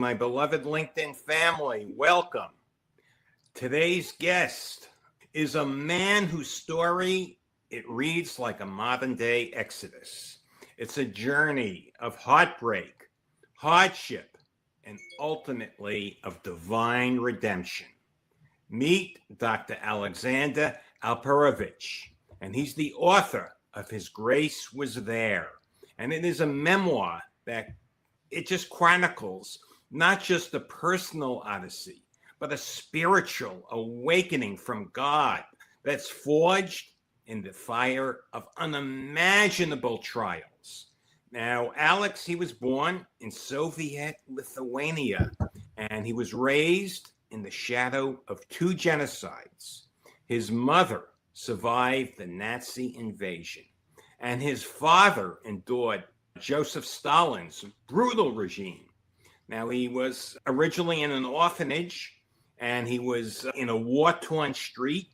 My beloved LinkedIn family, welcome. Today's guest is a man whose story, it reads like a modern day Exodus. It's a journey of heartbreak, hardship, and ultimately of divine redemption. Meet Dr. Alexander Alperovich, and he's the author of His Grace Was There. And it is a memoir that it just chronicles not just a personal odyssey, but a spiritual awakening from God that's forged in the fire of unimaginable trials. Now, Alex, he was born in Soviet Lithuania, and he was raised in the shadow of two genocides. His mother survived the Nazi invasion, and his father endured Joseph Stalin's brutal regime. Now, he was originally in an orphanage, and he was in a war-torn street,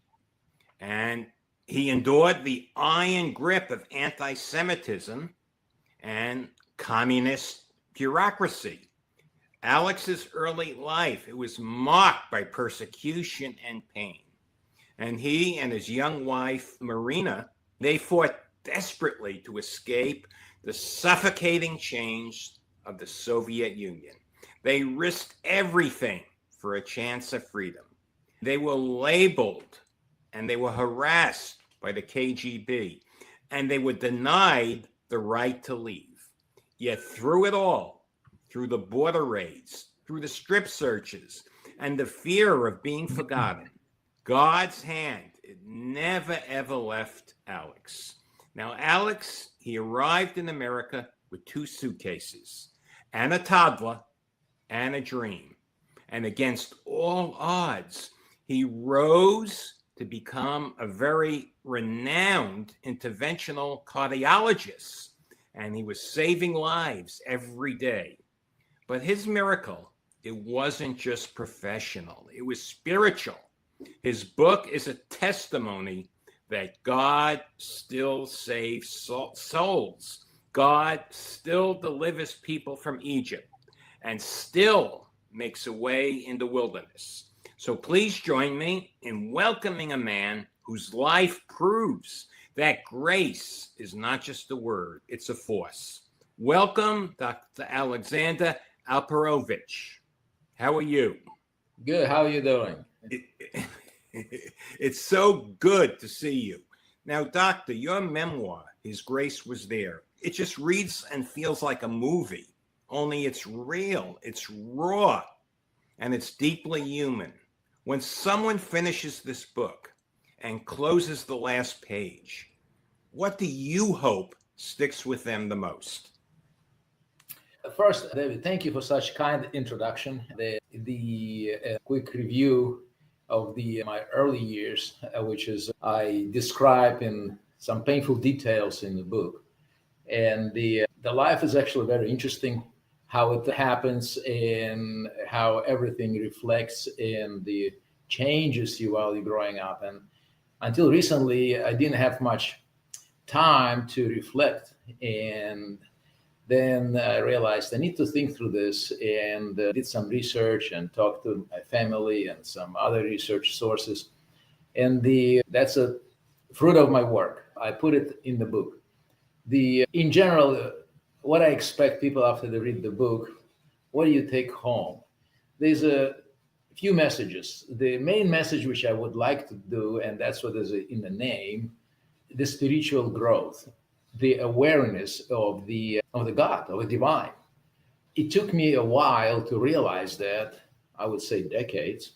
and he endured the iron grip of anti-Semitism and communist bureaucracy. Alex's early life, it was marked by persecution and pain. And he and his young wife, Marina, they fought desperately to escape the suffocating chains of the Soviet Union. They risked everything for a chance of freedom. They were labeled and they were harassed by the KGB, and they were denied the right to leave. Yet through it all, through the border raids, through the strip searches, and the fear of being forgotten, God's hand, it never ever left Alex. Now, Alex, he arrived in America with two suitcases and a toddler and a dream. And against all odds, he rose to become a very renowned interventional cardiologist, and he was saving lives every day. But his miracle, it wasn't just professional, it was spiritual. His book is a testimony that God still saves souls. God still delivers people from Egypt and still makes a way in the wilderness. So please join me in welcoming a man whose life proves that grace is not just a word, it's a force. Welcome, Dr. Alexander Alperovich. How are you? Good. How are you doing? It's so good to see you. Now, Doctor, your memoir, His Grace Was There, it just reads and feels like a movie, only it's real, it's raw, and it's deeply human. When someone finishes this book and closes the last page, what do you hope sticks with them the most? First, David, thank you for such kind introduction. The quick review of my early years, which is I describe in some painful details in the book. And the life is actually very interesting, how it happens and how everything reflects in the changes you while you're growing up. And until recently, I didn't have much time to reflect. And then I realized I need to think through this, and did some research and talked to my family and some other research sources. And that's a fruit of my work. I put it in the book. In general, what I expect people after they read the book, what do you take home? There's a few messages. The main message which I would like to do, and that's what is in the name, the spiritual growth, the awareness of the God, of the divine. It took me a while to realize that, I would say decades,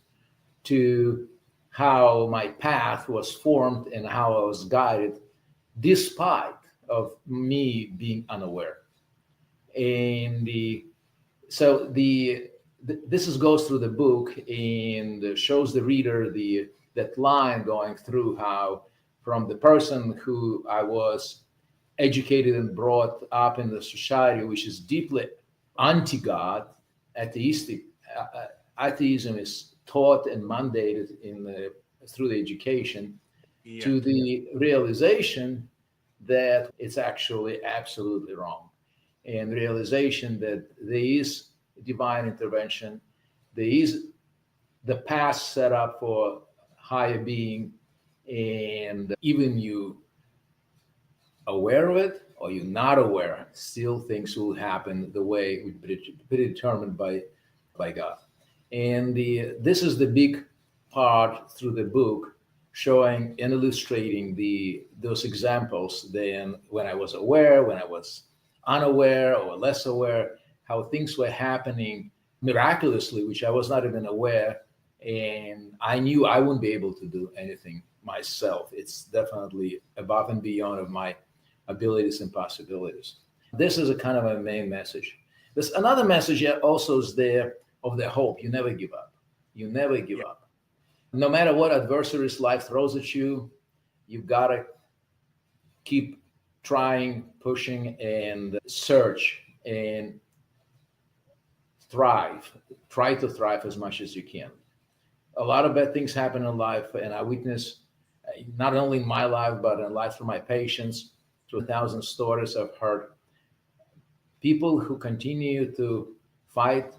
to how my path was formed and how I was guided despite of me being unaware. And this goes through the book and shows the reader that line going through how from the person who I was educated and brought up in the society, which is deeply anti-God, atheistic. Atheism is taught and mandated through the education, to the realization that it's actually absolutely wrong, and realization that there is divine intervention. There is the path set up for higher being, and even you aware of it or you're not aware, still things will happen the way it be predetermined by God. And this is the big part through the book, showing and illustrating those examples. Then when I was aware, when I was unaware or less aware, how things were happening miraculously, which I was not even aware, and I knew I wouldn't be able to do anything myself. It's definitely above and beyond of my abilities and possibilities. This is a kind of a main message. There's another message also is there of the hope. You never give up. You never give up. No matter what adversaries life throws at you, you've got to keep trying, pushing, and search and thrive. Try to thrive as much as you can. A lot of bad things happen in life, and I witness not only in my life, but in life of my patients, through 1,000 stories I've heard. People who continue to fight,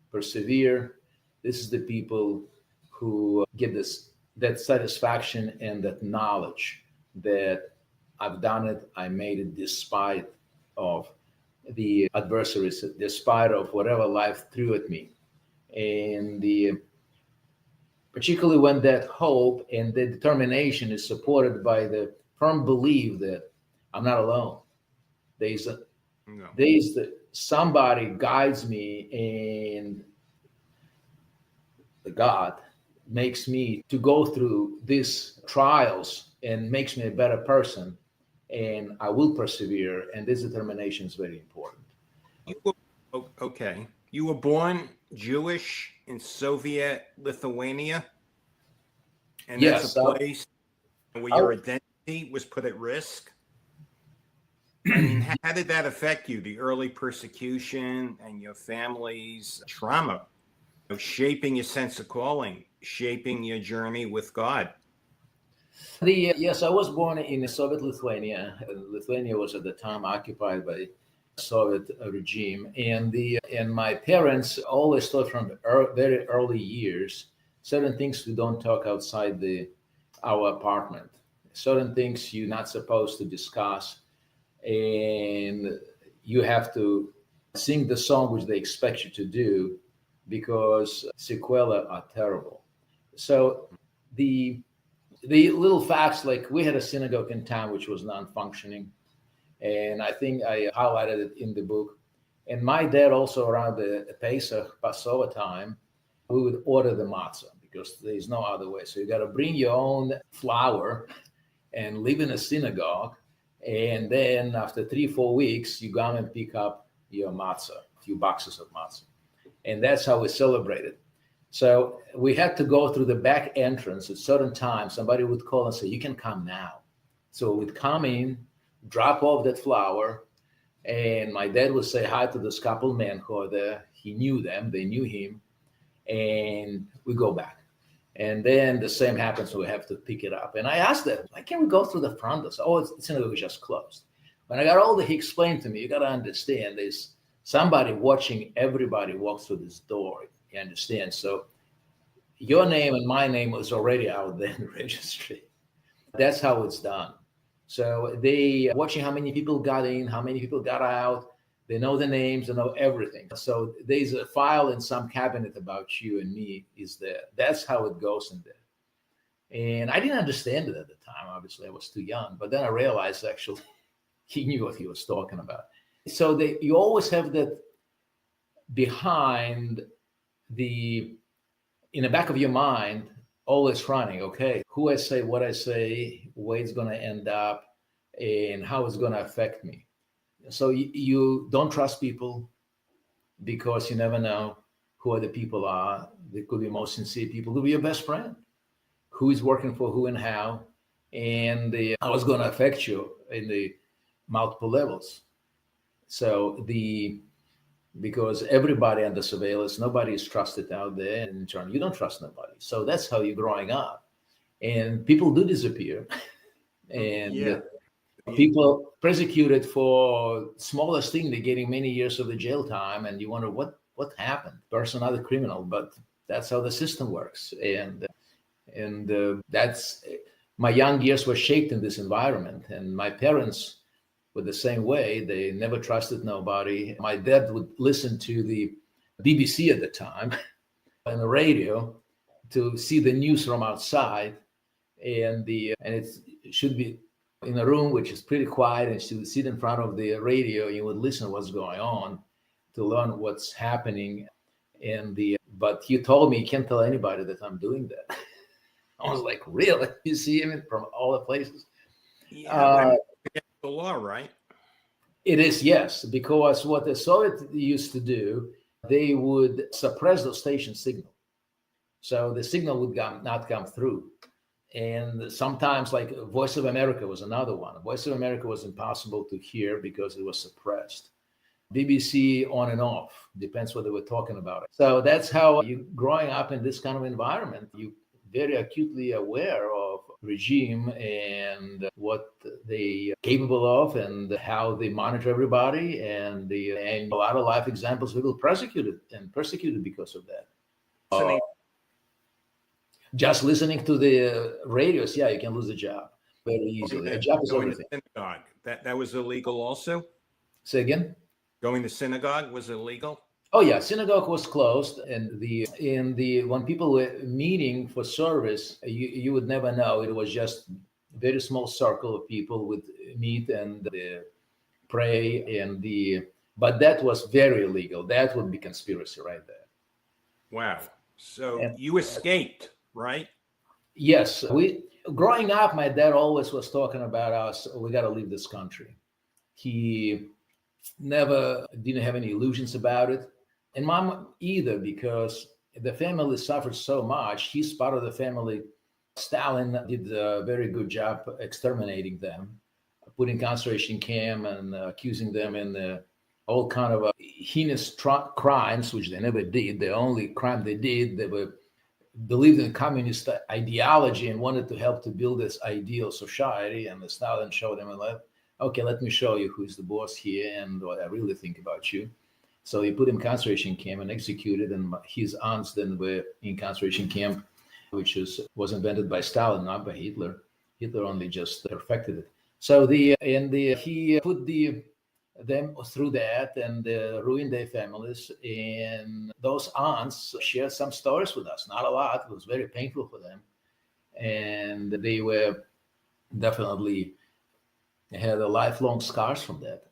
persevere, this is the people who get that satisfaction and that knowledge that I've done it, I made it despite of the adversaries, despite of whatever life threw at me. And particularly when that hope and the determination is supported by the firm belief that I'm not alone. Somebody guides me, and God makes me to go through these trials and makes me a better person, and I will persevere, and this determination is very important. Okay. You were born Jewish in Soviet Lithuania, and Yes, that's a place where your identity was put at risk. I mean, how did that affect you, the early persecution and your family's trauma, shaping your sense of calling, shaping your journey with God? Yes, I was born in Soviet Lithuania. Lithuania was at the time occupied by Soviet regime, and my parents always taught from very early years certain things we don't talk outside our apartment, certain things you're not supposed to discuss, and you have to sing the song which they expect you to do because sequelae are terrible. So the little facts, like we had a synagogue in town which was non-functioning, and I think I highlighted it in the book. And my dad also, around the Pesach, Passover time, we would order the matzah because there's no other way. So you got to bring your own flour and live in a synagogue. And then after 3-4 weeks, you go and pick up your matzah, a few boxes of matzah. And that's how we celebrated. So we had to go through the back entrance at certain times. Somebody would call and say, "You can come now." So we'd come in, drop off that flour, and my dad would say hi to this couple men who are there. He knew them, they knew him, and we go back. And then the same happens, so we have to pick it up. And I asked them, "Why can't we go through the front door?" "Oh, it's synagogue was just closed." When I got older, he explained to me, you got to understand, there's somebody watching everybody walk through this door. You understand? So your name and my name was already out there in the registry. That's how it's done. So they watching how many people got in, how many people got out. They know the names, they know everything. So there's a file in some cabinet about you and me is there. That's how it goes in there. And I didn't understand it at the time. Obviously, I was too young. But then I realized actually he knew what he was talking about. So you always have that behind in the back of your mind, always running, okay, who I say, what I say, where it's going to end up, and how it's going to affect me. So you don't trust people because you never know who other people are. They could be most sincere people, could be your best friend, who is working for who and how, and how it's going to affect you in the multiple levels. So because everybody under surveillance, nobody is trusted out there, and in turn, you don't trust nobody. So that's how you're growing up. And people do disappear. And people persecuted for smallest thing, they're getting many years of the jail time. And you wonder, what what happened? Person, not a criminal, but that's how the system works. And that's my young years were shaped in this environment, and my parents were the same way. They never trusted nobody. My dad would listen to the BBC at the time and the radio to see the news from outside, and it should be in a room which is pretty quiet, and she would sit in front of the radio. You would listen to what's going on to learn what's happening. But he told me, you can't tell anybody that I'm doing that. I was like, really? You see him from all the places? Yeah, that's the law, right? It is, yes, because what the Soviets used to do, they would suppress the station signal. So the signal would not come through. And sometimes, like Voice of America was another one. Voice of America was impossible to hear because it was suppressed. BBC on and off, depends what they were talking about. So that's how you, growing up in this kind of environment, you very acutely aware of regime and what they capable of and how they monitor everybody, and a lot of life examples people persecuted because of that. Just listening to the radios, yeah, you can lose a job very easily. A job is everything. Synagogue, that was illegal also? Say again? Going to synagogue was illegal? Oh yeah, synagogue was closed, and when people were meeting for service, you would never know. It was just a very small circle of people would meet and pray, but that was very illegal. That would be conspiracy right there. Wow. So you escaped, right? Yes. Growing up, my dad always was talking about us. We got to leave this country. He never didn't have any illusions about it. And mom either, because the family suffered so much. He's part of the family. Stalin did a very good job exterminating them, putting concentration camp and accusing them in all kind of heinous crimes, which they never did. The only crime they did, they were believed in communist ideology and wanted to help to build this ideal society. And the Stalin showed them, okay, let me show you who's the boss here and what I really think about you. So he put him in concentration camp and executed, and his aunts then were in concentration camp, which was invented by Stalin, not by Hitler. Hitler only just perfected it. So he put them through that and ruined their families. And those aunts shared some stories with us, not a lot. It was very painful for them, and they were definitely had a lifelong scars from that.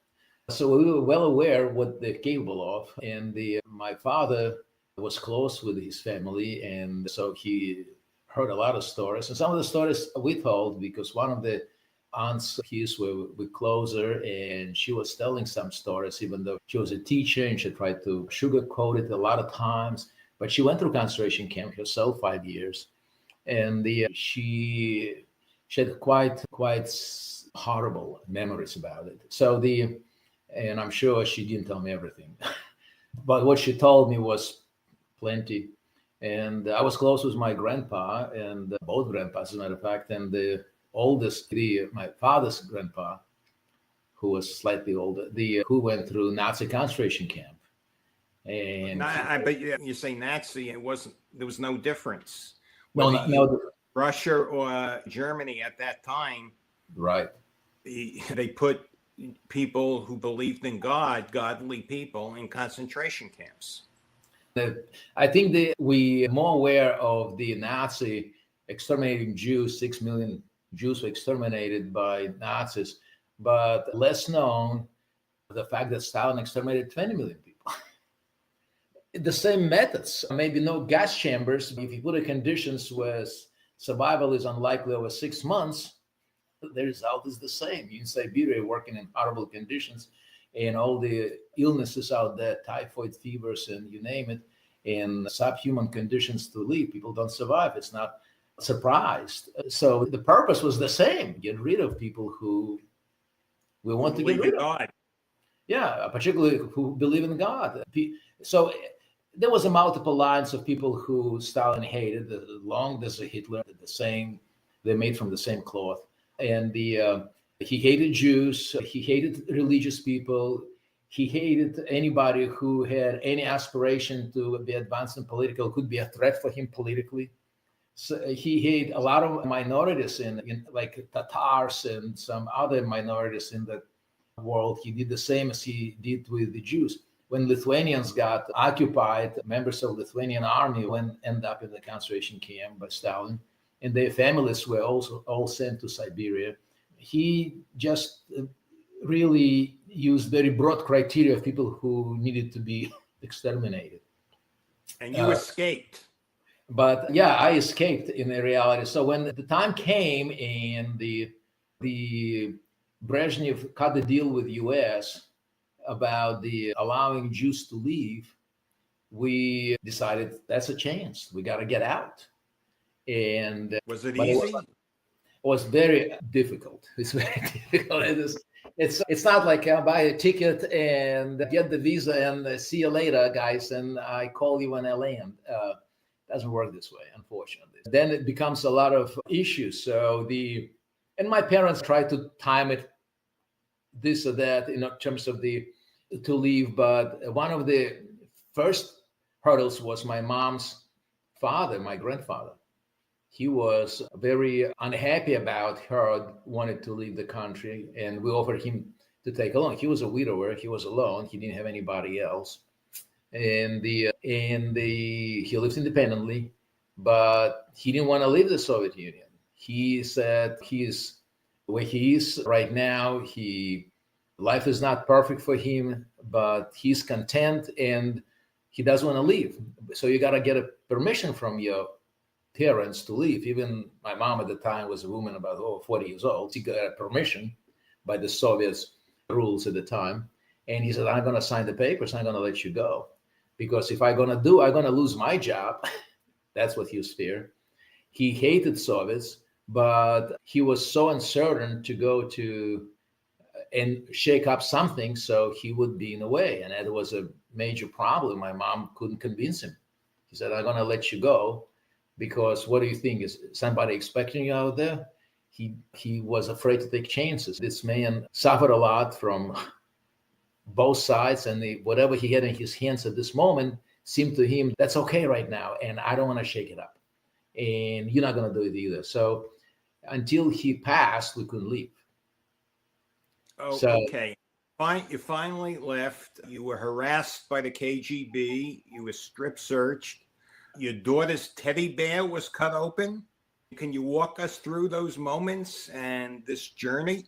So we were well aware what they're capable of. And my father was close with his family, and so he heard a lot of stories. And some of the stories we told because one of the aunts his were closer, and she was telling some stories, even though she was a teacher and she tried to sugarcoat it a lot of times. But she went through concentration camp herself 5 years, and she had quite horrible memories about it. And I'm sure she didn't tell me everything, but what she told me was plenty. And I was close with my grandpa, and both grandpas, as a matter of fact, and the oldest, my father's grandpa, who was slightly older, who went through Nazi concentration camp. And but you say Nazi, it wasn't. There was no difference. No, Russia or Germany at that time, right? They put people who believed in God, godly people, in concentration camps. I think we more aware of the Nazi exterminating Jews. 6 million Jews were exterminated by Nazis, but less known the fact that Stalin exterminated 20 million people. The same methods, maybe no gas chambers. If you put the conditions where survival is unlikely over 6 months, the result is the same. You in Siberia working in horrible conditions, and all the illnesses out there, typhoid fevers and you name it, in subhuman conditions to live. People don't survive. It's not surprised. So the purpose was the same: get rid of people who we want to get rid of. God. Yeah, particularly who believe in God. So there was a multiple lines of people who Stalin hated. Long as Hitler, the same. They're made from the same cloth. And he hated Jews. He hated religious people. He hated anybody who had any aspiration to be advanced in political, could be a threat for him politically. So he hated a lot of minorities in like Tatars and some other minorities in the world. He did the same as he did with the Jews. When Lithuanians got occupied, members of the Lithuanian army ended up in the concentration camp by Stalin, and their families were also all sent to Siberia. He just really used very broad criteria of people who needed to be exterminated. And you escaped. But yeah, I escaped in reality. So when the time came and the Brezhnev cut the deal with U.S. about the allowing Jews to leave, we decided that's a chance. We got to get out. And was it but easy? It was very difficult. It's very difficult. It's not like I buy a ticket and get the visa and see you later, guys, and I call you when I land. Doesn't work this way, unfortunately. Then it becomes a lot of issues. And my parents tried to time it this or that in terms of to leave, but one of the first hurdles was my mom's father, my grandfather. He was very unhappy about her wanted to leave the country, and we offered him to take along. He was a widower. He was alone. He didn't have anybody else, and he lived independently, but he didn't want to leave the Soviet Union. He said he's where he is right now. Life is not perfect for him, but he's content and he doesn't want to leave. So you got to get a permission from your parents to leave. Even my mom at the time was a woman about 40 years old. She got a permission by the Soviets rules at the time. And he said, I'm going to sign the papers. I'm going to let you go. Because if I'm going to lose my job. That's what he was feared. He hated Soviets, but he was so uncertain to go to and shake up something so he would be in a way. And that was a major problem. My mom couldn't convince him. He said, I'm going to let you go because what do you think? Is somebody expecting you out there? He was afraid to take chances. This man suffered a lot from both sides, and whatever he had in his hands at this moment seemed to him, that's okay right now, and I don't want to shake it up. And you're not going to do it either. So until he passed, we couldn't leave. Oh, So, okay. You finally left. You were harassed by the KGB. You were strip searched. Your daughter's teddy bear was cut open. Can you walk us through those moments and this journey?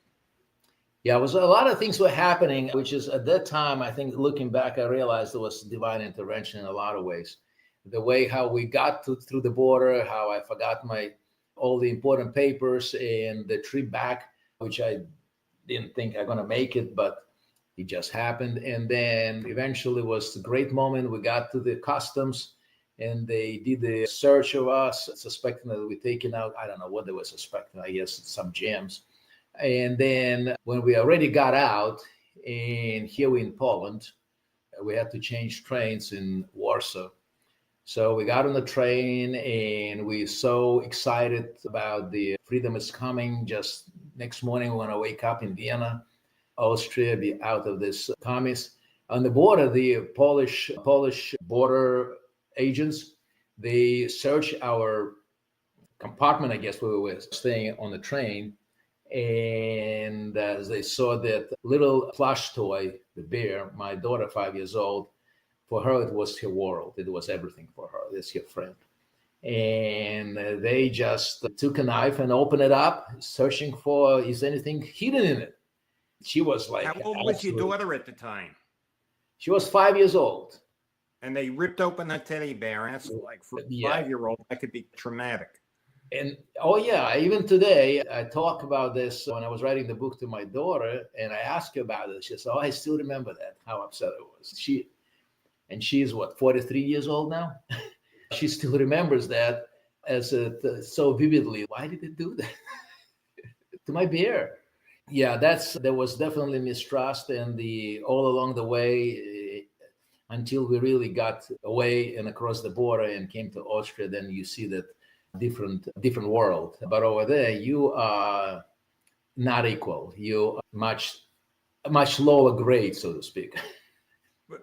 Yeah, it was a lot of things were happening, which is at that time, I think looking back, I realized there was divine intervention in a lot of ways. The way how we got through the border, how I forgot all the important papers, and the trip back, which I didn't think I'm going to make it, but it just happened. And then eventually was a great moment. We got to the customs and they did the search of us, suspecting that we'd taken out, I don't know what they were suspecting, I guess some gems. And then when we already got out, and here we're in Poland, we had to change trains in Warsaw. So we got on the train and we're so excited about the freedom is coming. Just next morning, we want to wake up in Vienna, Austria, be out of this commies. On the border, the Polish border agents, they searched our compartment, I guess, where we were staying on the train. And they saw that little plush toy, the bear, my daughter, 5 years old, for her, it was her world. It was everything for her. It's her friend. And they just took a knife and opened it up, searching for, is anything hidden in it? She was like, how old was your daughter at the time? She was 5 years old. And they ripped open a teddy bear. And that's like for a 5-year-old, that could be traumatic. And even today, I talk about this when I was writing the book to my daughter, and I asked her about it. She said, I still remember that, how upset I was. She's what, 43 years old now? She still remembers that so vividly. Why did it do that to my bear? Yeah, there was definitely mistrust, and all along the way, until we really got away and across the border and came to Austria, then you see that different world. But over there, you are not equal. You are much a much lower grade, so to speak.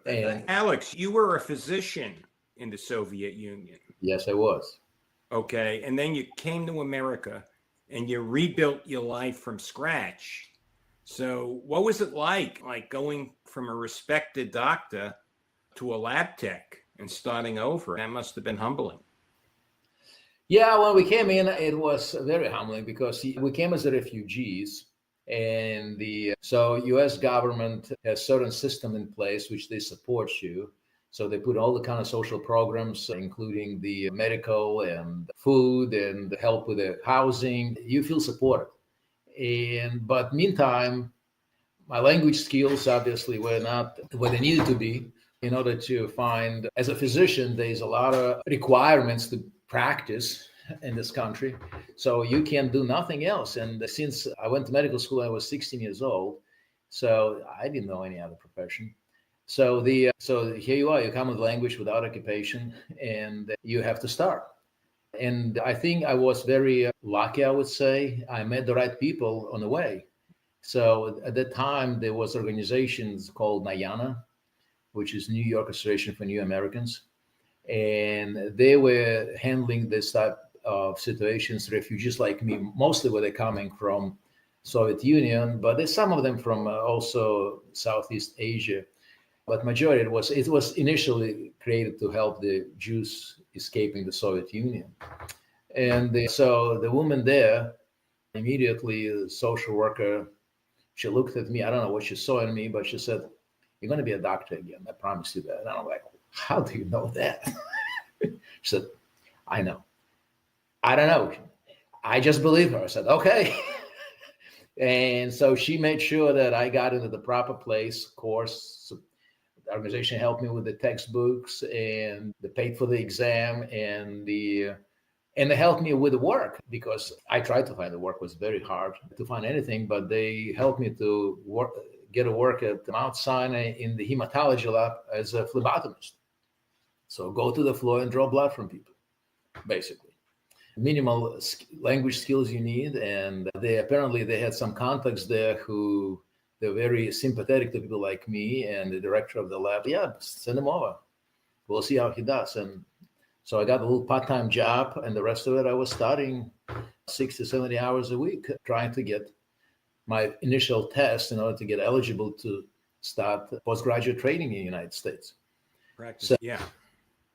And Alex, you were a physician in the Soviet Union. yes, I was. Okay. And then you came to America and you rebuilt your life from scratch. So what was it like going from a respected doctor to a lab tech and starting over? That must have been humbling. Yeah, when we came in, it was very humbling because we came as refugees, and the U.S. government has certain system in place which they support you. So they put all the kind of social programs, including the medical and food and help with the housing. You feel supported, but meantime, my language skills obviously were not where they needed to be. In order to find, as a physician, there's a lot of requirements to practice in this country. So you can do nothing else. And since I went to medical school, I was 16 years old. So I didn't know any other profession. So here you are, you come with language without occupation, and you have to start. And I think I was very lucky, I would say. I met the right people on the way. So at that time, there was organizations called NAYANA, which is New York Association for New Americans. And they were handling this type of situations, refugees like me, mostly where they're coming from Soviet Union, but there's some of them from also Southeast Asia. But majority, it was initially created to help the Jews escaping the Soviet Union. And so the woman there, immediately, the social worker, she looked at me. I don't know what she saw in me, but she said, "You're going to be a doctor again. I promise you that." And I'm like, "How do you know that?" She said, "I know." I don't know. I just believe her. I said, "Okay." And so she made sure that I got into the proper place, course. So the organization helped me with the textbooks, and they paid for the exam, and they helped me with the work, because I tried to find the work. It was very hard to find anything, but they helped me to get a work at Mount Sinai in the hematology lab as a phlebotomist. So go to the floor and draw blood from people, basically. Minimal language skills you need, and they had some contacts there who they're very sympathetic to people like me, and the director of the lab. Yeah, send him over. We'll see how he does. And so I got a little part-time job, and the rest of it I was studying 60, 70 hours a week, trying to get my initial test in order to get eligible to start postgraduate training in the United States. Practice, So, yeah.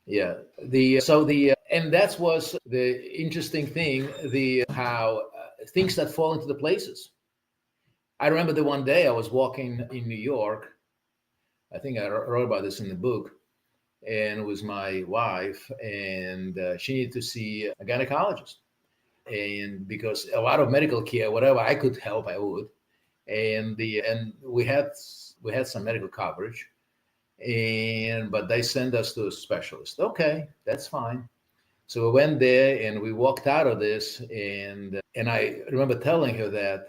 Yeah. And that was the interesting thing, how things that fall into the places. I remember the one day I was walking in New York. I think I wrote about this in the book, and it was my wife, and she needed to see a gynecologist. And because a lot of medical care, whatever I could help, I would. And we had some medical coverage, but they sent us to a specialist. Okay, that's fine. So we went there and we walked out of this, and I remember telling her that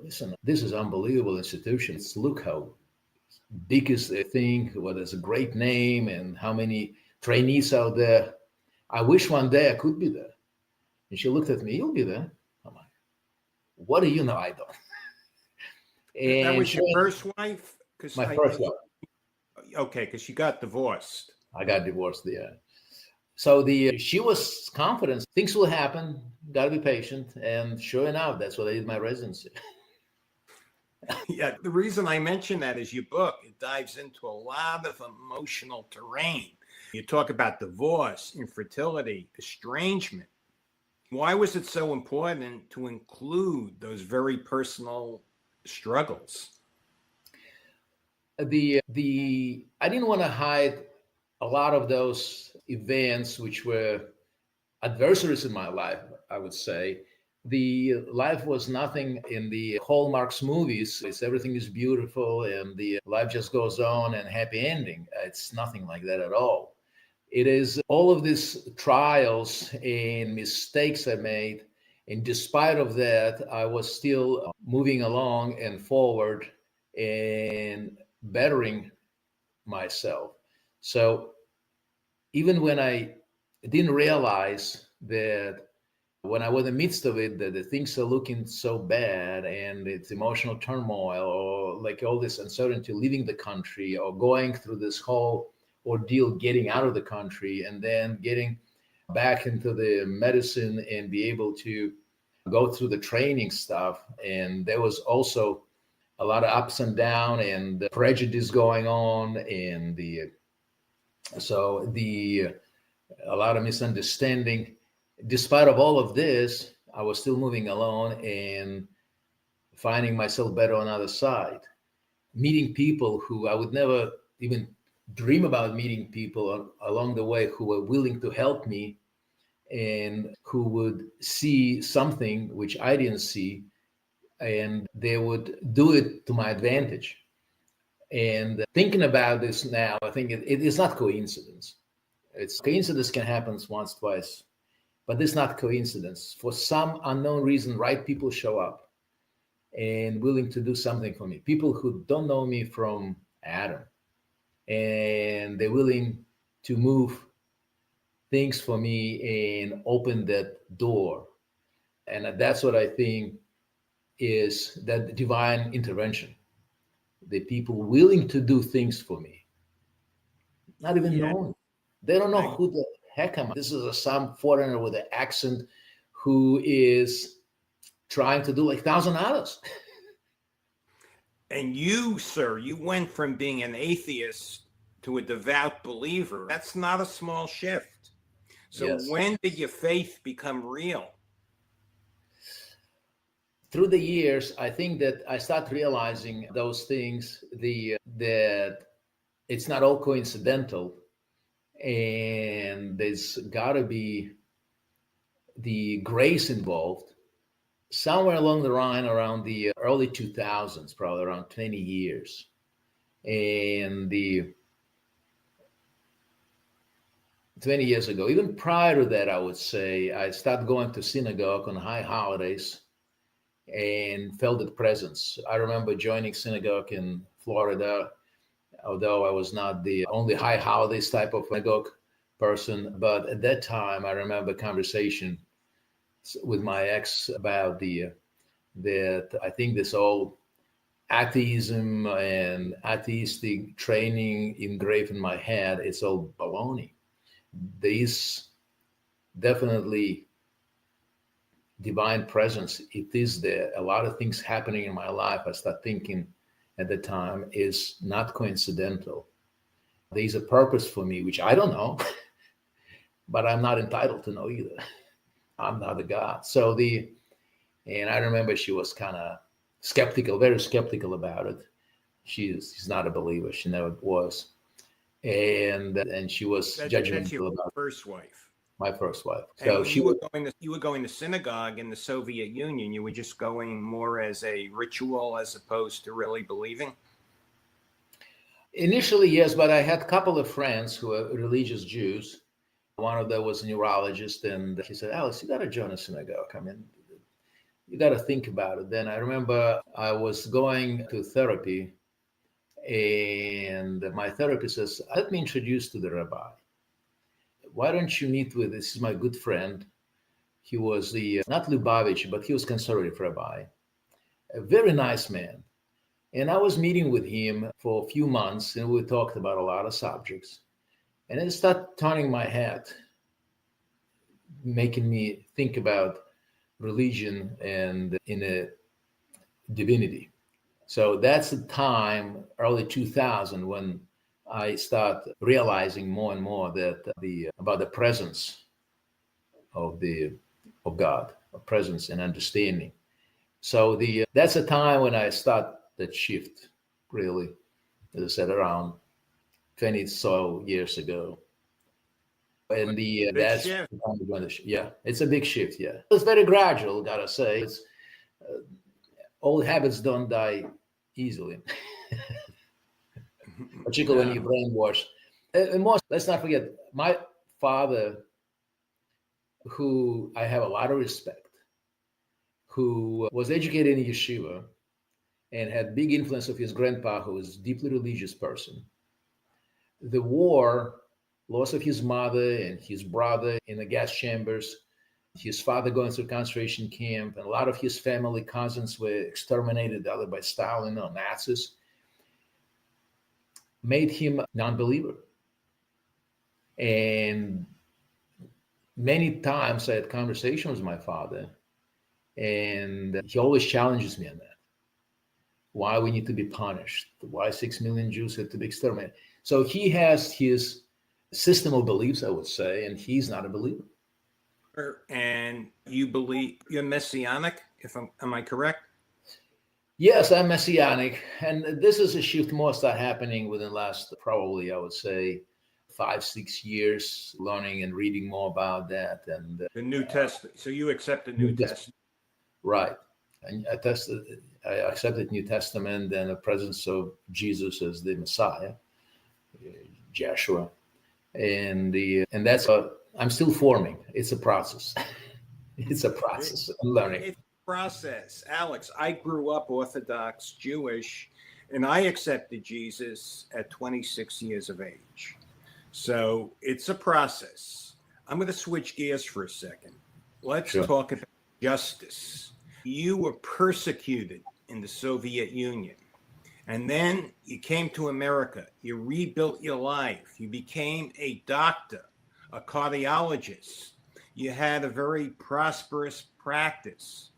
listen, this is unbelievable institution. Look how big is the thing, well, there's a great name and how many trainees out there. I wish one day I could be there. And she looked at me, "You'll be there." I'm like, "What do you know? I don't." That And was your first wife? My first wife. Okay, because you got divorced. I got divorced there. So she was confident things will happen. Got to be patient, and sure enough, that's what I did my residency. Yeah, the reason I mention that is your book. It dives into a lot of emotional terrain. You talk about divorce, infertility, estrangement. Why was it so important to include those very personal struggles? I didn't want to hide a lot of those events which were adversaries in my life, I would say. The life was nothing in the Hallmark's movies. Everything is beautiful and the life just goes on and happy ending. It's nothing like that at all. It is all of these trials and mistakes I made. And despite of that, I was still moving along and forward and bettering myself. So even when I didn't realize that when I was in the midst of it, the things are looking so bad, and it's emotional turmoil, or like all this uncertainty, leaving the country or going through this whole ordeal, getting out of the country and then getting back into the medicine and be able to go through the training stuff. And there was also a lot of ups and downs and prejudice going on, and a lot of misunderstanding. Despite of all of this, I was still moving along and finding myself better on the other side, meeting people who I would never even dream about meeting people along the way, who were willing to help me and who would see something which I didn't see, and they would do it to my advantage. And thinking about this now, I think it is not coincidence. It's coincidence can happen once, twice, but this is not coincidence. For some unknown reason, right people show up and willing to do something for me. People who don't know me from Adam, and they're willing to move things for me and open that door. And that's what I think is that divine intervention. The people willing to do things for me, not even knowing. They don't know who the heck am I. This is some foreigner with an accent who is trying to do like $1,000. And you, sir, you went from being an atheist to a devout believer. That's not a small shift. So Yes. When did your faith become real? Through the years, I think that I start realizing those things, that it's not all coincidental, and there's got to be the grace involved. Somewhere along the line, around the early 2000s, probably around 20 years, and 20 years ago, even prior to that, I would say, I started going to synagogue on high holidays and felt its presence. I remember joining synagogue in Florida, although I was not the only high holidays type of synagogue person. But at that time, I remember a conversation with my ex about that I think this whole atheism and atheistic training engraved in my head, it's all baloney. These definitely divine presence, it is there. A lot of things happening in my life, I start thinking at the time, is not coincidental. There's a purpose for me, which I don't know, but I'm not entitled to know either. I'm not a God. And I remember she was kind of skeptical, very skeptical about it. She's not a believer. She never was. And she was judgmental That's your about first wife. my first wife. So you were going to synagogue in the Soviet Union. You were just going more as a ritual as opposed to really believing? Initially, yes, but I had a couple of friends who were religious Jews. One of them was a neurologist, and he said, "Alex, you got to join a synagogue. I mean, you got to think about it." Then I remember I was going to therapy, and my therapist says, "Let me introduce you to the rabbi. Why don't you meet with, this is my good friend." He was not Lubavitch, but he was conservative rabbi, a very nice man. And I was meeting with him for a few months, and we talked about a lot of subjects. And it started turning my head, making me think about religion and in a divinity. So that's the time, early 2000, when I start realizing more and more that about the presence of God, a presence and understanding. So that's a time when I start that shift, really, as I said, around 20 so years ago. And that's shift. Yeah, it's a big shift. Yeah, it's very gradual, gotta say. It's old habits don't die easily, particularly when you're brainwashed. And most, let's not forget, my father, who I have a lot of respect, who was educated in yeshiva and had big influence of his grandpa, who was a deeply religious person. The war, loss of his mother and his brother in the gas chambers, his father going through concentration camp, and a lot of his family cousins were exterminated either by Stalin or Nazis, made him a non-believer. And many times I had conversations with my father, and he always challenges me on that. Why we need to be punished? Why 6 million Jews had to be exterminated? So he has his system of beliefs, I would say, and he's not a believer. And you believe you're messianic, am I correct? Yes, I'm messianic, and this is a shift more start happening within the last, probably, I would say, 5-6 years, learning and reading more about that. And the New Testament. So you accept the New Testament. Right. And I accepted New Testament and the presence of Jesus as the Messiah, Joshua, and that's I'm still forming. It's a process. It's a process. I'm learning. It's a process, Alex. I grew up Orthodox Jewish, and I accepted Jesus at 26 years of age. So it's a process. I'm going to switch gears for a second. Let's talk about justice. You were persecuted in the Soviet Union, and then you came to America. You rebuilt your life. You became a doctor, a cardiologist. You had a very prosperous practice.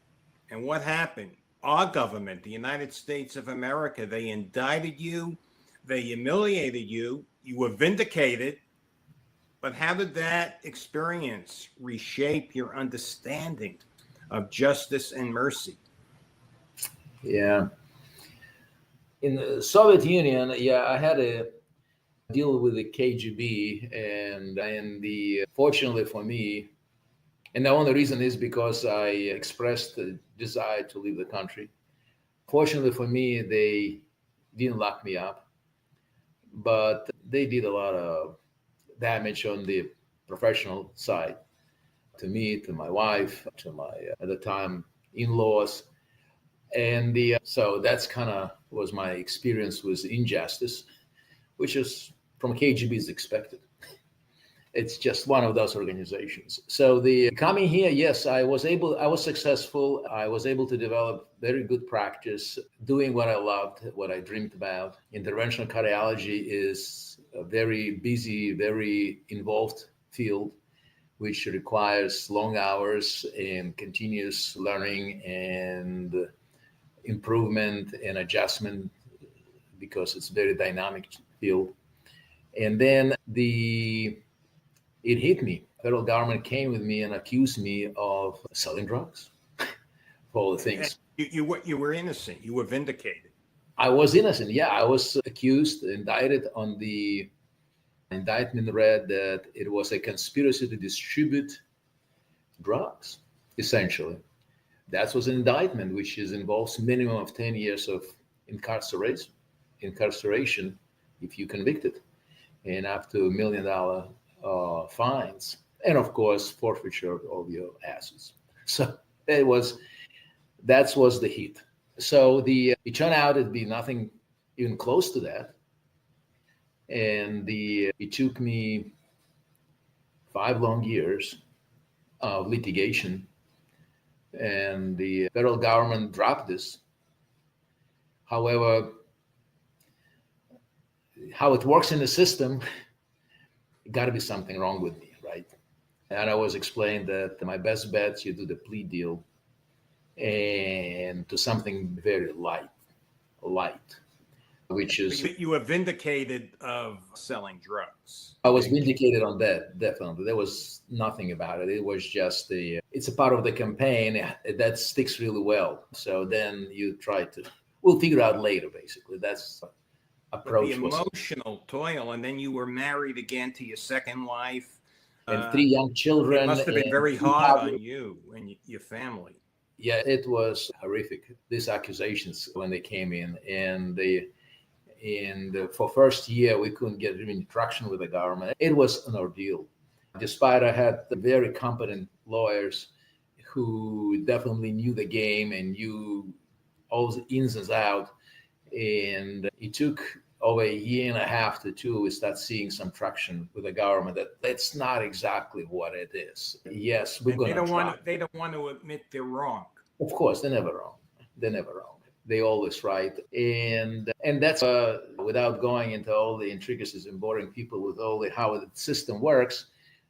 And what happened? Our government, the United States of America, they indicted you. They humiliated you. You were vindicated. But how did that experience reshape your understanding of justice and mercy? Yeah. In the Soviet Union, I had to deal with the KGB, and fortunately for me, and the only reason is because I expressed the desire to leave the country. Fortunately for me, they didn't lock me up, but they did a lot of damage on the professional side to me, to my wife, to my at the time in-laws, and so that's kind of was my experience with injustice, which is from KGB is expected. It's just one of those organizations. So the coming here, yes, I was successful. I was able to develop very good practice, doing what I loved, what I dreamed about. Interventional cardiology is a very busy, very involved field, which requires long hours and continuous learning and improvement and adjustment because it's a very dynamic field. And then it hit me. Federal government came with me and accused me of selling drugs for all the things. You were innocent. You were vindicated. I was innocent. Yeah, I was accused, indicted. On the indictment read that it was a conspiracy to distribute drugs, essentially. That was an indictment, which involves minimum of 10 years of incarceration if you convicted, and up to $1 million fines, and of course forfeiture of your assets. So that was the hit. So it turned out to be nothing even close to that, and it took me 5 long years of litigation, and the federal government dropped this. However, how it works in the system, got to be something wrong with me, right? And I was explained that my best bet, you do the plea deal and to something very light, which is... You were vindicated of selling drugs. I was vindicated on that, definitely. There was nothing about it. It was just it's a part of the campaign that sticks really well. So then you try we'll figure out later, basically. That's approach. The emotional toil, and then you were married again to your second wife. And 3 young children. It must have been very hard on you and your family. Yeah, it was horrific. These accusations when they came in, and for first year we couldn't get any traction with the government. It was an ordeal. Despite I had very competent lawyers who definitely knew the game and knew all the ins and outs, and it took over a year and a half to two, we start seeing some traction with the government that that's not exactly what it is. Yes, we're And going to try. they don't want to admit they're wrong. Of course, they're never wrong. They're never wrong. They always right, and that's without going into all the intricacies and boring people with all the how the system works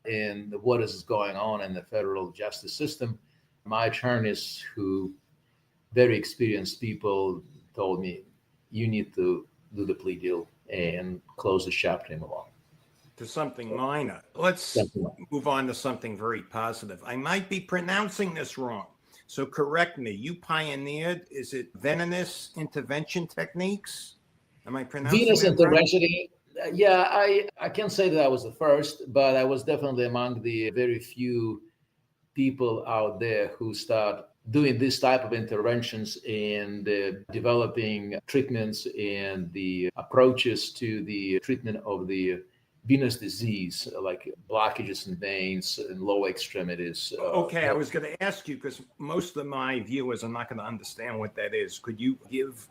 and what is going on in the federal justice system. My attorneys, who very experienced people, told me you need to do the plea deal and close the chapter and move on. To something minor. Let's move on to something very positive. I might be pronouncing this wrong, so correct me. You pioneered, is it venous intervention techniques? Am I pronouncing Venous that right? intervention. Yeah, I can't say that I was the first, but I was definitely among the very few people out there who start doing this type of interventions and developing treatments and the approaches to the treatment of the venous disease, like blockages in veins and lower extremities. Okay, I was going to ask you because most of my viewers are not going to understand what that is. Could you give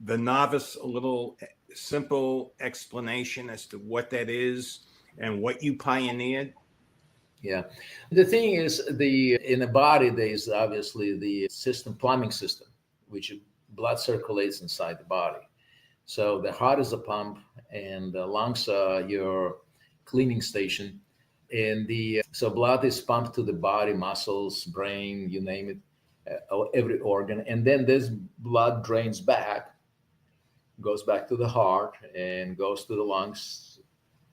the novice a little simple explanation as to what that is and what you pioneered? Yeah. The thing is, in the body, there is obviously the plumbing system, which blood circulates inside the body. So the heart is a pump and the lungs are your cleaning station. And so blood is pumped to the body, muscles, brain, you name it, every organ. And then this blood drains back, goes back to the heart and goes to the lungs,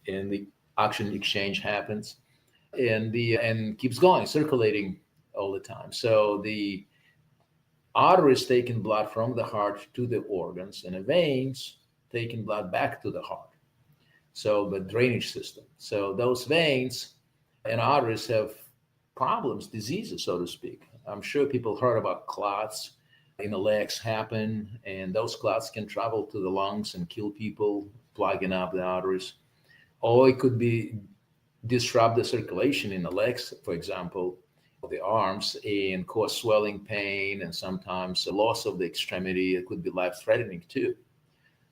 and the oxygen exchange happens. And keeps going, circulating all the time. So the arteries taking blood from the heart to the organs, and the veins taking blood back to the heart. So the drainage system. So those veins and arteries have problems, diseases, so to speak. I'm sure people heard about clots in the legs happen, and those clots can travel to the lungs and kill people, plugging up the arteries. Or it could be disrupt the circulation in the legs, for example, or the arms, and cause swelling, pain, and sometimes a loss of the extremity. It could be life-threatening too.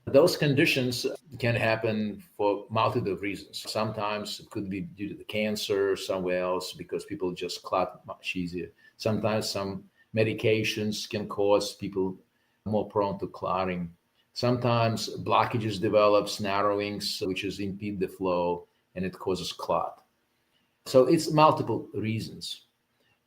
Those conditions can happen for multitude of reasons. Sometimes it could be due to the cancer somewhere else because people just clot much easier. Sometimes some medications can cause people more prone to clotting. Sometimes blockages develops, narrowings, which is impede the flow, and it causes clot. So it's multiple reasons.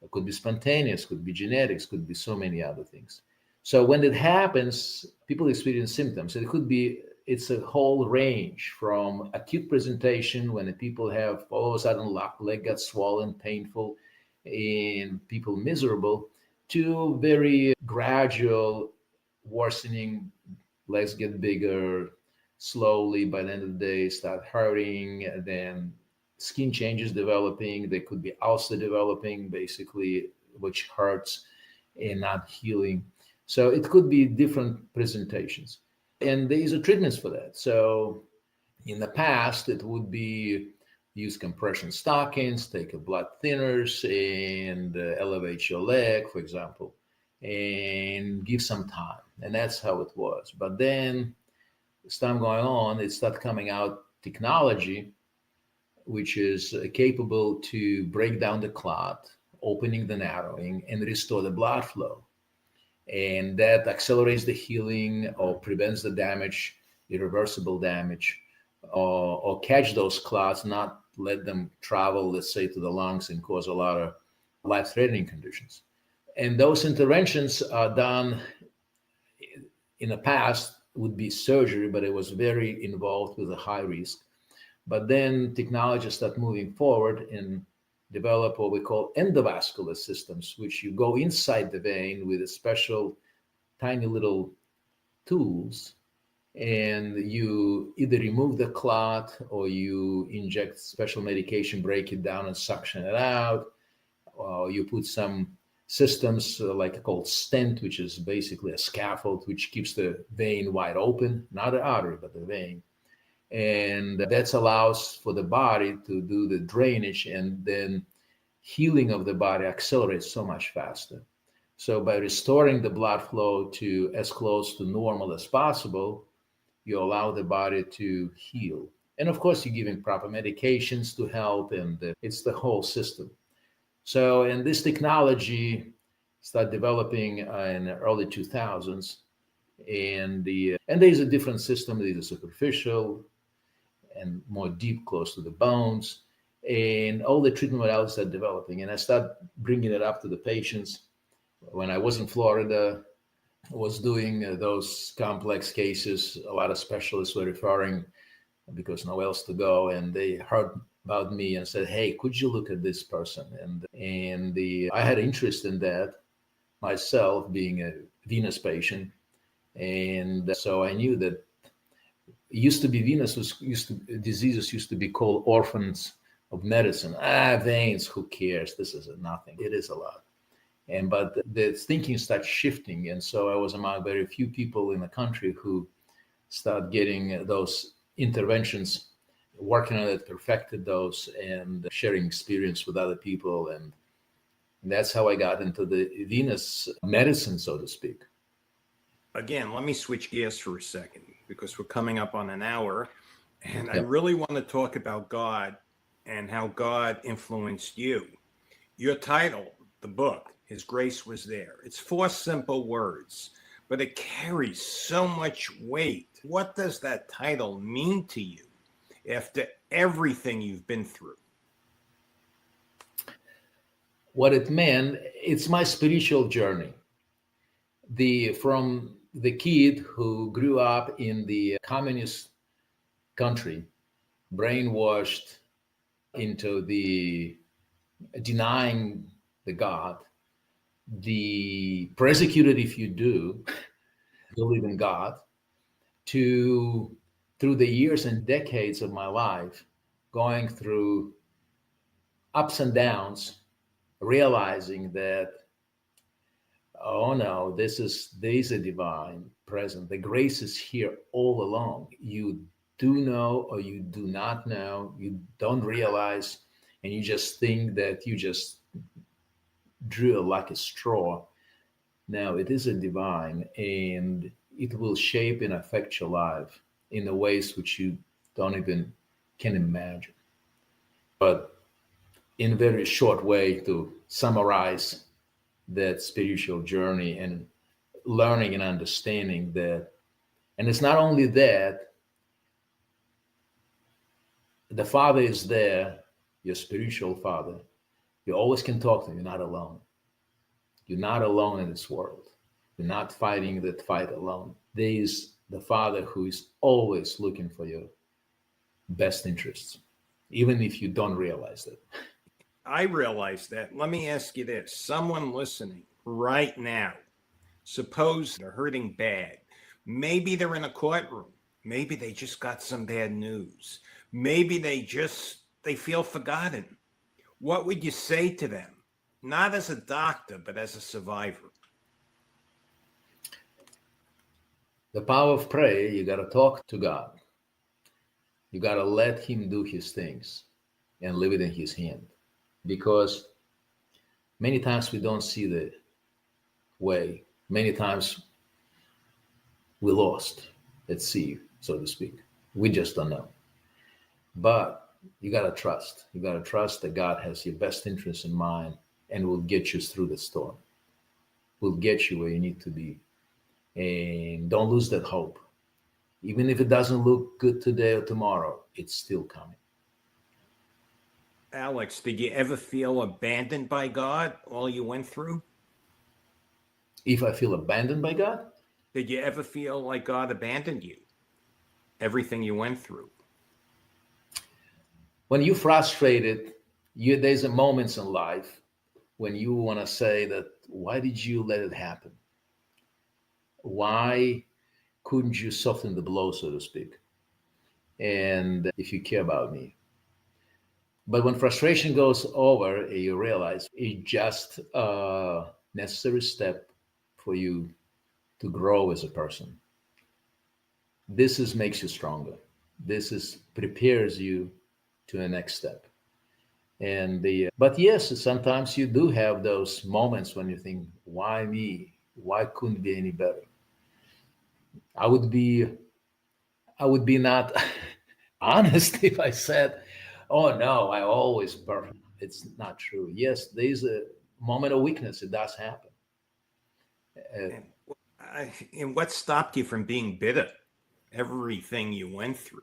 It could be spontaneous, could be genetics, could be so many other things. So when it happens, people experience symptoms. It's a whole range from acute presentation when the people have all of a sudden leg got swollen, painful, and people miserable, to very gradual worsening, legs get bigger, slowly by the end of the day start hurting, and then skin changes developing. There could be ulcer developing, basically, which hurts and not healing. So it could be different presentations. And there is treatments for that. So in the past, it would be use compression stockings, take a blood thinners, and elevate your leg, for example, and give some time. And that's how it was. But then as time going on, it started coming out technology, which is capable to break down the clot, opening the narrowing, and restore the blood flow. And that accelerates the healing or prevents the damage, irreversible damage, or catch those clots, not let them travel, let's say, to the lungs and cause a lot of life-threatening conditions. And those interventions are done in the past would be surgery, but it was very involved with a high risk. But then technology started moving forward and develop what we call endovascular systems, which you go inside the vein with a special tiny little tools, and you either remove the clot or you inject special medication, break it down and suction it out, or you put some systems like called stent, which is basically a scaffold which keeps the vein wide open, not the artery, but the vein. And that allows for the body to do the drainage, and then healing of the body accelerates so much faster. So by restoring the blood flow to as close to normal as possible, you allow the body to heal. And of course, you're giving proper medications to help, and it's the whole system. So, and this technology started developing in the early 2000s, and there's a different system. There's a superficial and more deep, close to the bones, and all the treatment modalities are developing. And I started bringing it up to the patients. When I was in Florida, I was doing those complex cases. A lot of specialists were referring because nowhere else to go, and they heard about me and said, "Hey, could you look at this person?" And I had interest in that myself, being a venous patient, and so I knew that it used to be venous was diseases used to be called orphans of medicine. Veins, who cares? This is nothing. It is a lot. But the thinking starts shifting, and so I was among very few people in the country who start getting those interventions, working on it, perfected those, and sharing experience with other people, and that's how I got into the venous medicine, so to speak. Again, let me switch gears for a second because we're coming up on an hour, and I really want to talk about God and how God influenced you. Your title, the book, His Grace Was There. It's 4 simple words, but it carries so much weight. What does that title mean to you after everything you've been through? What it meant, it's my spiritual journey. From the kid who grew up in the communist country, brainwashed into the denying the God, the persecuted if you do believe in God, to through the years and decades of my life, going through ups and downs, realizing that, oh no, there's a divine presence. The grace is here all along. You do know or you do not know, you don't realize, and you just think that you just drew a lucky straw. Now it is a divine, and it will shape and affect your life in the ways which you don't even can imagine. But in a very short way, to summarize that spiritual journey and learning and understanding that, and it's not only that, the Father is there, your spiritual Father. You always can talk to him. You're not alone. You're not alone in this world. You're not fighting that fight alone. There is the Father who is always looking for your best interests, even if you don't realize it. I realize that. Let me ask you this. Someone listening right now, suppose they're hurting bad. Maybe they're in a courtroom. Maybe they just got some bad news. Maybe they feel forgotten. What would you say to them? Not as a doctor, but as a survivor. The power of prayer, you got to talk to God. You got to let him do his things and leave it in his hand. Because many times we don't see the way. Many times we lost at sea, so to speak. We just don't know. But you got to trust. You got to trust that God has your best interest in mind and will get you through the storm. Will get you where you need to be. And don't lose that hope. Even if it doesn't look good today or tomorrow, it's still coming. Alex, did you ever feel abandoned by God, all you went through? If I feel abandoned by God? Did you ever feel like God abandoned you? Everything you went through? When you're frustrated, there's a moments in life when you want to say that, why did you let it happen? Why couldn't you soften the blow, so to speak? And if you care about me. But when frustration goes over, you realize it's just a necessary step for you to grow as a person. Makes you stronger. Prepares you to the next step. But yes, sometimes you do have those moments when you think, why me? Why couldn't it be any better? I would be I would be not honest if I said, "Oh no, I always perfect." It's not true. Yes, there's a moment of weakness. It does happen. Uh, And, and what stopped you from being bitter? Everything you went through,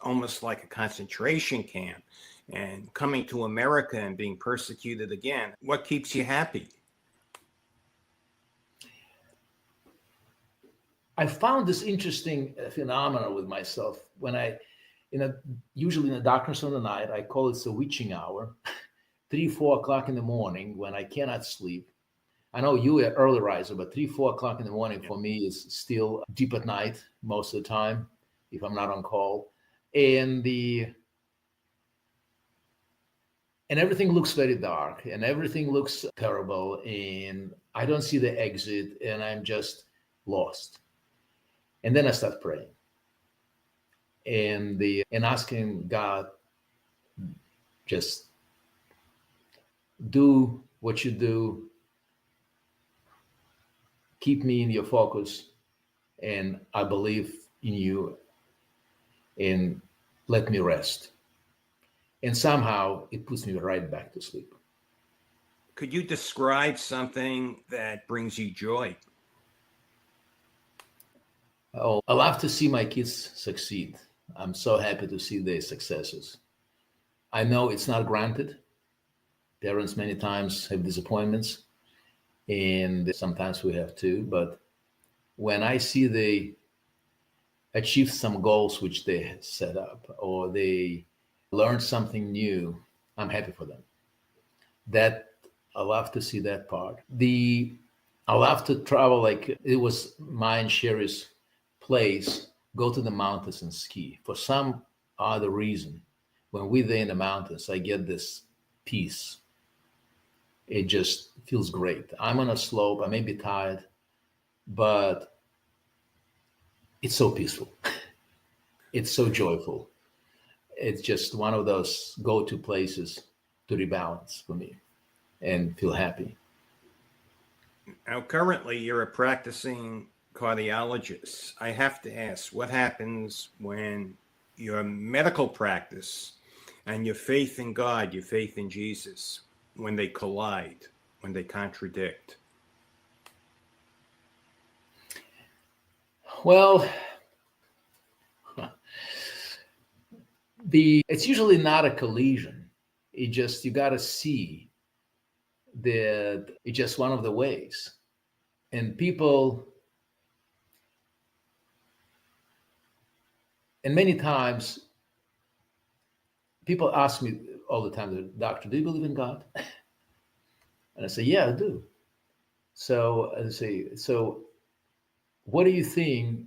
almost like a concentration camp, and coming to America and being persecuted again. What keeps you happy? I found this interesting phenomenon with myself when usually in the darkness of the night, I call it the witching hour, 3, 4 o'clock in the morning when I cannot sleep. I know you are early riser, but 3, 4 o'clock in the morning for me is still deep at night most of the time, if I'm not on call. And everything looks very dark and everything looks terrible and I don't see the exit and I'm just lost. And then I start praying and asking God, just do what you do, keep me in your focus, and I believe in you, and let me rest. And somehow it puts me right back to sleep. Could you describe something that brings you joy? Oh, I love to see my kids succeed. I'm so happy to see their successes. I know it's not granted. Parents many times have disappointments, and sometimes we have too. But when I see they achieve some goals which they set up, or they learn something new, I'm happy for them. That I love to see that part. I love to travel, like it was my and Sherry's place, go to the mountains and ski. For some other reason, when we're there in the mountains, I get this peace. It just feels great. I'm on a slope, I may be tired, but it's so peaceful. It's so joyful. It's just one of those go-to places to rebalance for me and feel happy. Now, currently, you're a practicing cardiologist. I have to ask, what happens when your medical practice and your faith in God, your faith in Jesus, when they collide, when they contradict? Well, it's usually not a collision. It just you got to see that it's just one of the ways. And people, and many times, people ask me all the time, "Doctor, do you believe in God?" And I say, "Yeah, I do." So I say, "So what do you think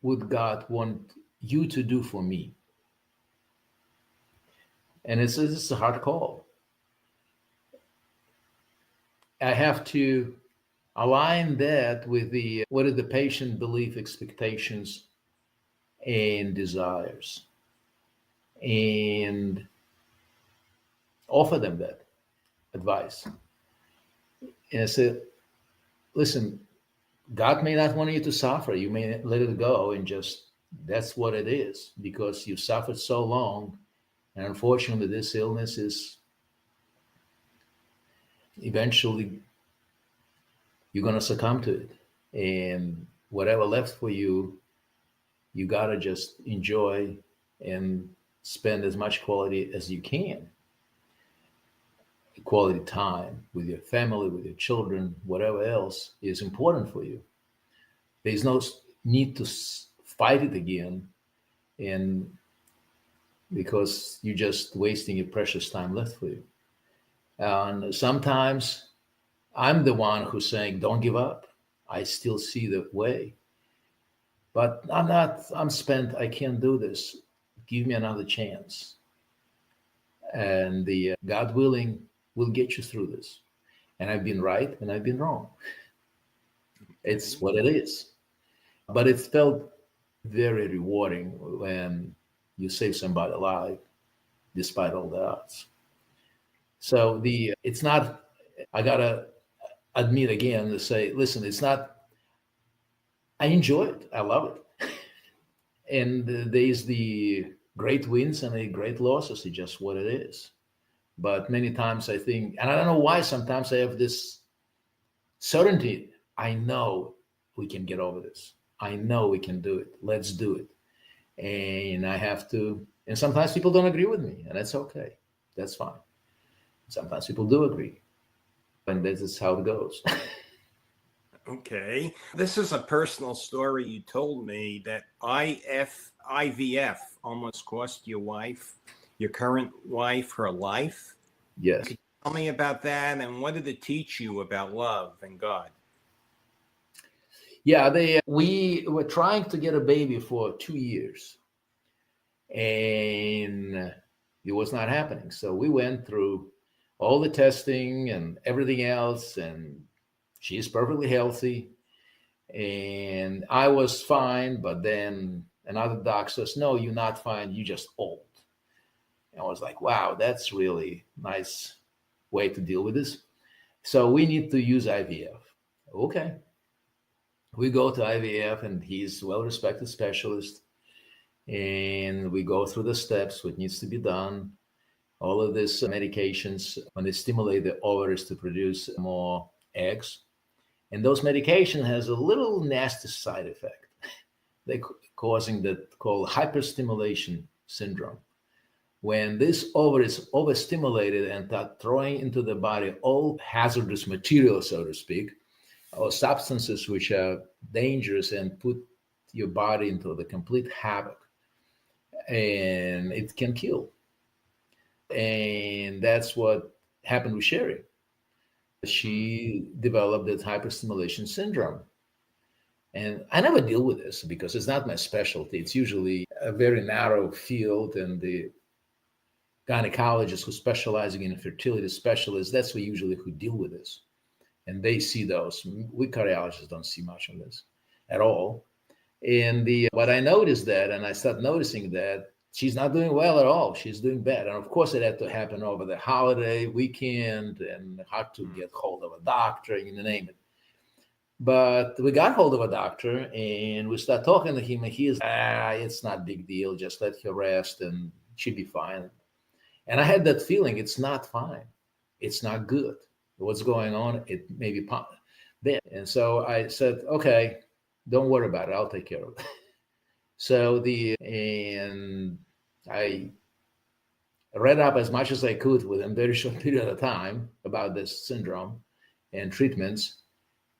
would God want you to do for me?" And it's a hard call. I have to align that with the what are the patient belief, expectations, and desires, and offer them that advice. And I said, "Listen, God may not want you to suffer. You may let it go and just that's what it is because you suffered so long. And unfortunately, this illness is eventually you're going to succumb to it. And whatever left for you, you got to just enjoy and spend as much quality as you can. Quality time with your family, with your children, whatever else is important for you. There's no need to fight it again, and because you're just wasting your precious time left for you. And sometimes I'm the one who's saying, "Don't give up. I still see the way." But I'm not, I'm spent. I can't do this. Give me another chance. And the God willing will get you through this. And I've been right and I've been wrong. It's what it is. But it felt very rewarding when you save somebody alive despite all the odds. So it's not, I gotta admit again to say, listen, it's not, I enjoy it. I love it. And there's the great wins and the great losses. It's just what it is. But many times I think, and I don't know why, sometimes I have this certainty. I know we can get over this. I know we can do it. Let's do it. And I have to, and sometimes people don't agree with me, and that's okay. That's fine. Sometimes people do agree, and this is how it goes. Okay. This is a personal story you told me that IVF almost cost your current wife, her life. Yes. Could you tell me about that, and what did it teach you about love and God? Yeah, we were trying to get a baby for 2 years, and it was not happening. So we went through all the testing and everything else, and she's perfectly healthy, and I was fine. But then another doc says, "No, you're not fine. You're just old." And I was like, "Wow, that's really nice way to deal with this." So we need to use IVF. Okay. We go to IVF, and he's a well-respected specialist, and we go through the steps, what needs to be done. All of these medications, when they stimulate the ovaries to produce more eggs, and those medication has a little nasty side effect. They causing that called hyperstimulation syndrome. When this ovary is overstimulated and start throwing into the body all hazardous material, so to speak, or substances which are dangerous and put your body into the complete havoc, and it can kill. And that's what happened with Sherry. She developed that hyperstimulation syndrome. And I never deal with this because it's not my specialty. It's usually a very narrow field, and the gynecologists who specializing in fertility specialists, that's who usually who deal with this. And they see those. We cardiologists don't see much of this at all. And the what I noticed that, and I start noticing that she's not doing well at all. She's doing bad. And of course, it had to happen over the holiday weekend, and hard to get hold of a doctor, you name it. But we got hold of a doctor, and we start talking to him, and he is, it's not a big deal. Just let her rest, and she'll be fine. And I had that feeling it's not fine. It's not good. What's going on? It may be bad. And so I said, okay, don't worry about it. I'll take care of it. So and I read up as much as I could within a very short period of time about this syndrome and treatments,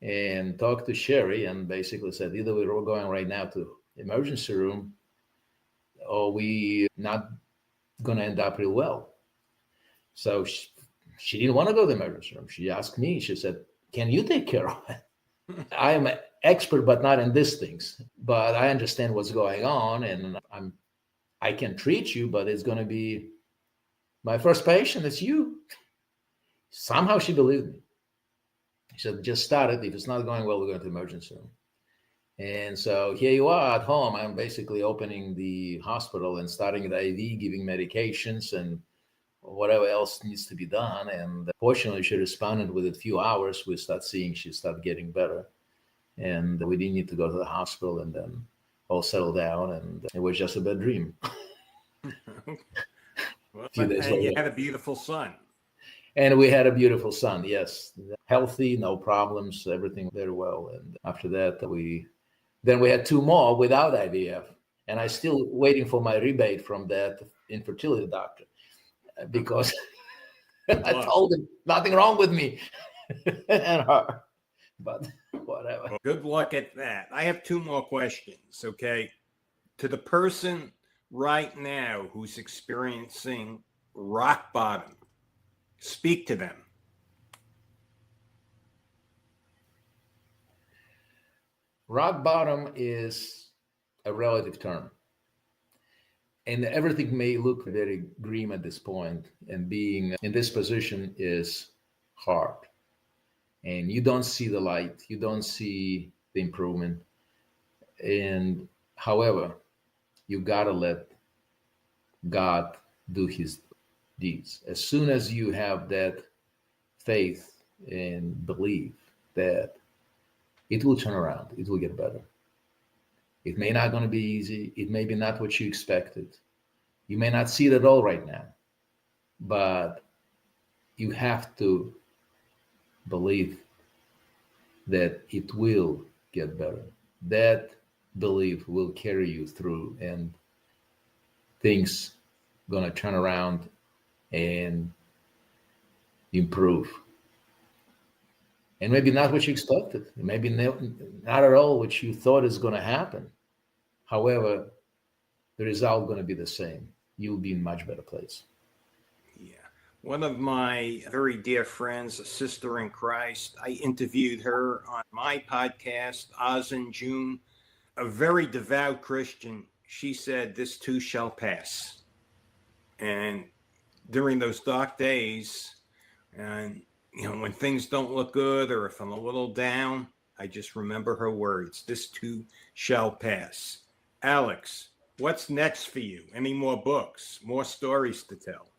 and talked to Sherry, and basically said either we're going right now to emergency room, or we not going to end up real well. So she didn't want to go to the emergency room. She asked me, she said, can you take care of it? I am an expert, but not in these things. But I understand what's going on, and I can treat you, but it's going to be my first patient. It's you. Somehow she believed me. She said, just start it. If it's not going well, we're going to the emergency room. And so here you are at home. I'm basically opening the hospital and starting the IV, giving medications and whatever else needs to be done. And fortunately, she responded within a few hours. We start seeing she started getting better. And we didn't need to go to the hospital, and then all settled down. And it was just a bad dream. Well, A few days and later. you had a beautiful son. And we had a beautiful son, yes. Healthy, no problems, everything very well. And after that, we had two more without IVF. And I still waiting for my rebate from that infertility doctor, because I told him nothing wrong with me and her. But whatever. Well, good luck at that. I have two more questions, okay? To the person right now who's experiencing rock bottom, speak to them. Rock bottom is a relative term. And everything may look very grim at this point, and being in this position is hard. And you don't see the light, you don't see the improvement. And however, you gotta let God do his deeds. As soon as you have that faith and belief that it will turn around, it will get better. It may not going to be easy. It may be not what you expected. You may not see it at all right now, but you have to believe that it will get better. That belief will carry you through, and things gonna turn around and improve. And maybe not what you expected. Maybe not at all what you thought is going to happen. However, the result going to be the same. You'll be in a much better place. Yeah. One of my very dear friends, a sister in Christ, I interviewed her on my podcast, Oz and June, a very devout Christian. She said, "This too shall pass." And during those dark days, and when things don't look good or if I'm a little down, I just remember her words, "This too shall pass." Alex, what's next for you? Any more books, more stories to tell?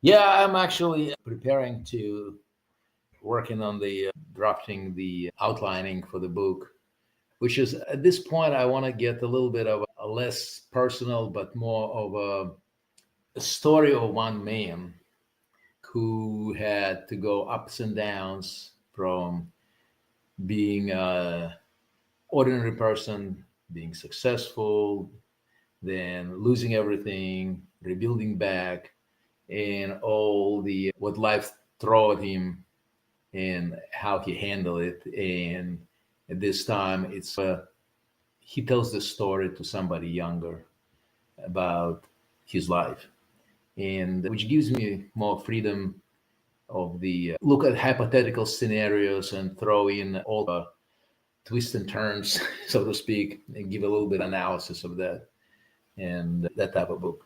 Yeah, I'm actually preparing to working on the drafting the outlining for the book, which is at this point I want to get a little bit of a less personal but more of a story of one man who had to go ups and downs from being an ordinary person, being successful, then losing everything, rebuilding back, and all the what life threw at him and how he handled it. And at this time, it's he tells the story to somebody younger about his life, and which gives me more freedom of the look at hypothetical scenarios and throw in all the twists and turns, so to speak, and give a little bit of analysis of that and that type of book.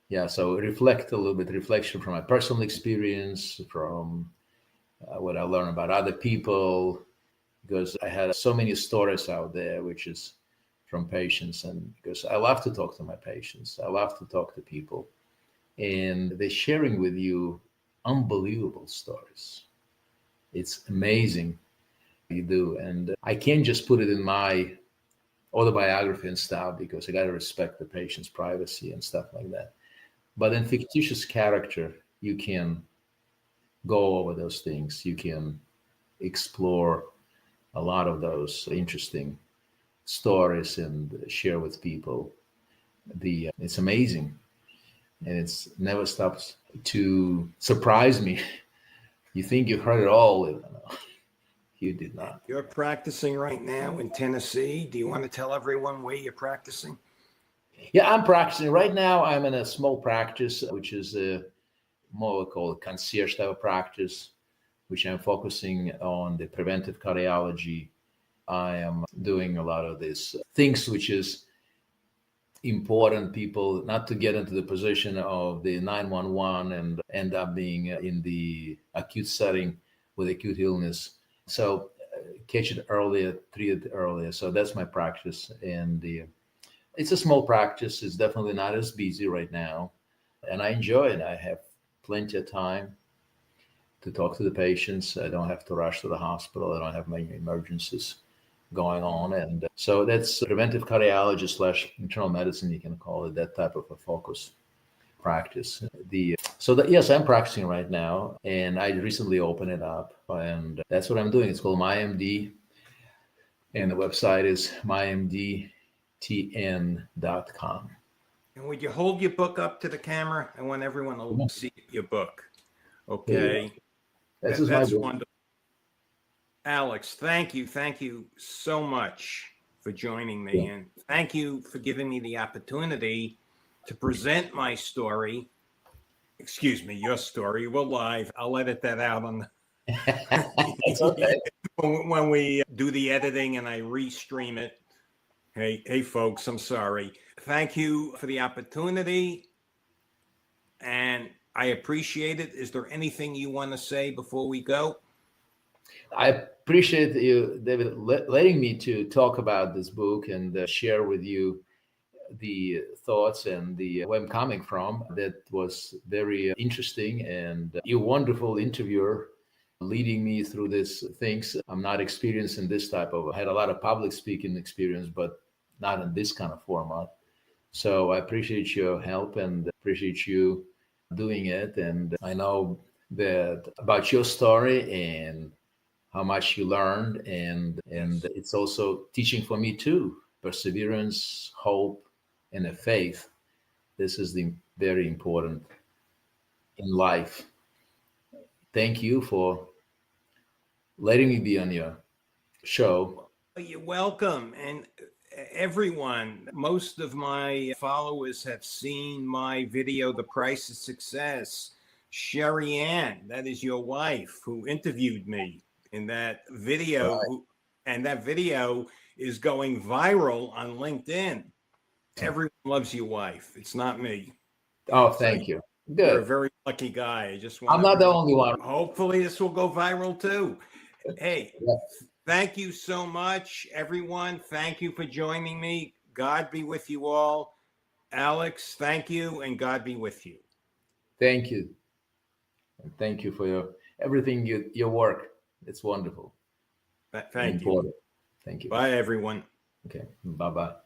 Yeah, so reflect a little bit, reflection from my personal experience, from what I learned about other people, because I had so many stories out there, which is from patients, and because I love to talk to my patients, I love to talk to people, and they're sharing with you unbelievable stories. It's amazing you do, and I can't just put it in my autobiography and stuff because I got to respect the patient's privacy and stuff like that. But in fictitious character, you can go over those things. You can explore a lot of those interesting stories and share with people. It's amazing, and it's never stops to surprise me. You think you heard it all, you did not. You're practicing right now in Tennessee. Do you want to tell everyone where you're practicing? Yeah, I'm practicing right now. I'm in a small practice, which is a more called concierge type of practice, which I'm focusing on the preventive cardiology. I am doing a lot of these things, which is important people not to get into the position of the 911 and end up being in the acute setting with acute illness. So catch it earlier, treat it earlier. So that's my practice, and it's a small practice. It's definitely not as busy right now, and I enjoy it. I have plenty of time to talk to the patients. I don't have to rush to the hospital. I don't have many emergencies going on, and so that's preventive cardiology / internal medicine. You can call it that type of a focus practice. Yes, I'm practicing right now, and I recently opened it up, and that's what I'm doing. It's called MyMD, and the website is mymdtn.com. And would you hold your book up to the camera? I want everyone to see your book. Okay. That's wonderful. Alex, thank you. Thank you so much for joining me. And thank you for giving me the opportunity to present my story. Excuse me, your story. We're live. I'll edit that out on It's okay. when we do the editing and I restream it. Hey, folks, I'm sorry. Thank you for the opportunity, and I appreciate it. Is there anything you want to say before we go? I appreciate you, David, letting me to talk about this book and share with you the thoughts and where I'm coming from. That was very interesting, and you're a wonderful interviewer, leading me through these things. I'm not experienced in this type of, I had a lot of public speaking experience, but not in this kind of format. So I appreciate your help and appreciate you doing it. And I know that about your story and how much you learned, and it's also teaching for me too. Perseverance, hope, and a faith. This is the very important in life. Thank you for letting me be on your show. You're welcome. And everyone, most of my followers have seen my video, The Price of Success. Sherry Ann, that is your wife, who interviewed me in that video. Right. And that video is going viral on LinkedIn. Everyone loves your wife. It's not me. Oh, So thank you. you're a Good. very lucky guy. I just want I'm not the only one. hopefully this will go viral too. Hey, Yeah. thank you so much, everyone. Thank you for joining me. God be with you all. Alex, thank you, and God be with you. Thank you. And thank you for everything, your work. It's wonderful. Thank you. Important. Thank you. Bye, everyone. Okay. Bye-bye.